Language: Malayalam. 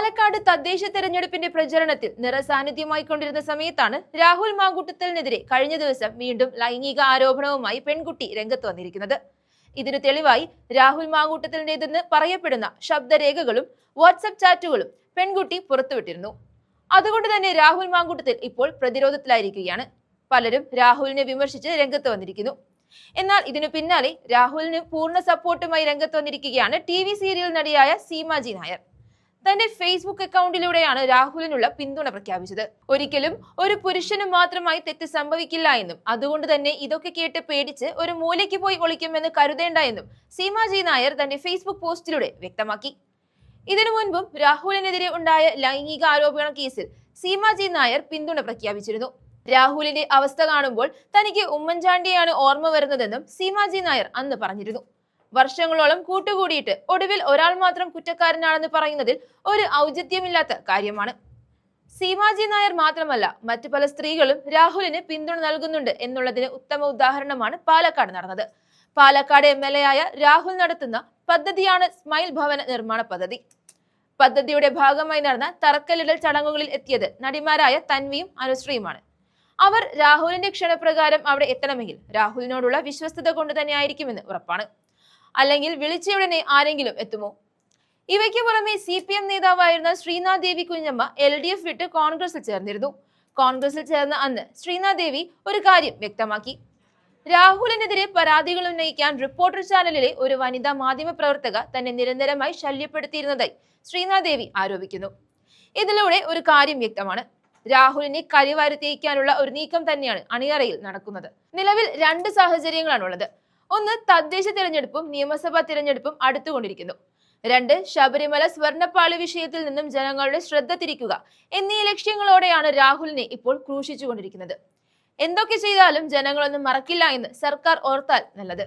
പാലക്കാട് തദ്ദേശ തെരഞ്ഞെടുപ്പിന്റെ പ്രചരണത്തിൽ നിറസാന്നിധ്യമായി കൊണ്ടിരുന്ന സമയത്താണ് രാഹുൽ മാങ്കൂട്ടത്തിനെതിരെ കഴിഞ്ഞ ദിവസം വീണ്ടും ലൈംഗിക ആരോപണവുമായി പെൺകുട്ടി രംഗത്ത് വന്നിരിക്കുന്നത്. ഇതിനു തെളിവായി രാഹുൽ മാങ്കൂട്ടത്തിന്റേതെന്ന് പറയപ്പെടുന്ന ശബ്ദരേഖകളും വാട്സ്ആപ്പ് ചാറ്റുകളും പെൺകുട്ടി പുറത്തുവിട്ടിരുന്നു. അതുകൊണ്ട് തന്നെ രാഹുൽ മാങ്കൂട്ടത്തിൽ ഇപ്പോൾ പ്രതിരോധത്തിലായിരിക്കുകയാണ്. പലരും രാഹുലിനെ വിമർശിച്ച് രംഗത്ത് വന്നിരിക്കുന്നു. എന്നാൽ ഇതിനു പിന്നാലെ രാഹുലിന് പൂർണ്ണ സപ്പോർട്ടുമായി രംഗത്ത് വന്നിരിക്കുകയാണ് TV സീരിയൽ നടിയായ സീമാജി നായർ. തന്റെ ഫേസ്ബുക്ക് അക്കൗണ്ടിലൂടെയാണ് രാഹുലിനുള്ള പിന്തുണ പ്രഖ്യാപിച്ചത്. ഒരിക്കലും ഒരു പുരുഷന് മാത്രമായി തെറ്റ് സംഭവിക്കില്ല എന്നും അതുകൊണ്ട് തന്നെ ഇതൊക്കെ കേട്ട് പേടിച്ച് ഒരു മൂലയ്ക്ക് പോയി ഒളിക്കുമെന്ന് കരുതേണ്ട എന്നും സീമാജി നായർ തന്റെ ഫേസ്ബുക്ക് പോസ്റ്റിലൂടെ വ്യക്തമാക്കി. ഇതിനു മുൻപും രാഹുലിനെതിരെ ഉണ്ടായ ലൈംഗിക ആരോപണ കേസിൽ സീമാജി നായർ പിന്തുണ പ്രഖ്യാപിച്ചിരുന്നു. രാഹുലിന്റെ അവസ്ഥ കാണുമ്പോൾ തനിക്ക് ഉമ്മൻചാണ്ടിയാണ് ഓർമ്മ വരുന്നതെന്നും സീമാജി നായർ അന്ന് പറഞ്ഞിരുന്നു. വർഷങ്ങളോളം കൂട്ടുകൂടിയിട്ട് ഒടുവിൽ ഒരാൾ മാത്രം കുറ്റക്കാരനാണെന്ന് പറയുന്നതിൽ ഒരു ഔചിത്യമില്ലാത്ത കാര്യമാണ്. സീമാജി നായർ മാത്രമല്ല, മറ്റു പല സ്ത്രീകളും രാഹുലിന് പിന്തുണ നൽകുന്നുണ്ട് എന്നുള്ളതിന് ഉത്തമ ഉദാഹരണമാണ് പാലക്കാട് നടന്നത്. പാലക്കാട് MLA ആയ രാഹുൽ നടത്തുന്ന പദ്ധതിയാണ് സ്മൈൽ ഭവന നിർമ്മാണ പദ്ധതി. പദ്ധതിയുടെ ഭാഗമായി നടന്ന തറക്കല്ലിടൽ ചടങ്ങുകളിൽ എത്തിയത് നടിമാരായ തൻവിയും അനുശ്രീയുമാണ്. അവർ രാഹുലിന്റെ ക്ഷണപ്രകാരം അവിടെ എത്തണമെങ്കിൽ രാഹുലിനോടുള്ള വിശ്വസ്തത കൊണ്ട് തന്നെ ആയിരിക്കുമെന്ന് ഉറപ്പാണ്. അല്ലെങ്കിൽ വിളിച്ചയുടനെ ആരെങ്കിലും എത്തുമോ? ഇവയ്ക്ക് പുറമെ CPM നേതാവായിരുന്ന ശ്രീനാഥ് ദേവി കുഞ്ഞമ്മ LDF വിട്ട് കോൺഗ്രസിൽ ചേർന്നിരുന്നു. കോൺഗ്രസിൽ ചേർന്ന അന്ന് ശ്രീനാഥ് ദേവി ഒരു കാര്യം വ്യക്തമാക്കി. രാഹുലിനെതിരെ പരാതികൾ ഉന്നയിക്കാൻ റിപ്പോർട്ടർ ചാനലിലെ ഒരു വനിതാ മാധ്യമ പ്രവർത്തക തന്നെ നിരന്തരമായി ശല്യപ്പെടുത്തിയിരുന്നതായി ശ്രീനാഥ് ദേവി ആരോപിക്കുന്നു. ഇതിലൂടെ ഒരു കാര്യം വ്യക്തമാണ്, രാഹുലിനെ കരിവാരിത്തേക്കാനുള്ള ഒരു നീക്കം തന്നെയാണ് അണിയറയിൽ നടക്കുന്നത്. നിലവിൽ രണ്ട് സാഹചര്യങ്ങളാണുള്ളത്. ഒന്ന്, തദ്ദേശ തിരഞ്ഞെടുപ്പും നിയമസഭാ തിരഞ്ഞെടുപ്പും അടുത്തുകൊണ്ടിരിക്കുന്നു. രണ്ട്, ശബരിമല സ്വർണ്ണപ്പാളി വിഷയത്തിൽ നിന്നും ജനങ്ങളുടെ ശ്രദ്ധ തിരിക്കുക എന്നീ ലക്ഷ്യങ്ങളോടെയാണ് രാഹുലിനെ ഇപ്പോൾ ക്രൂശിച്ചുകൊണ്ടിരിക്കുന്നത്. എന്തൊക്കെ ചെയ്താലും ജനങ്ങളൊന്നും മറക്കില്ല എന്ന് സർക്കാർ ഓർത്താൽ നല്ലത്.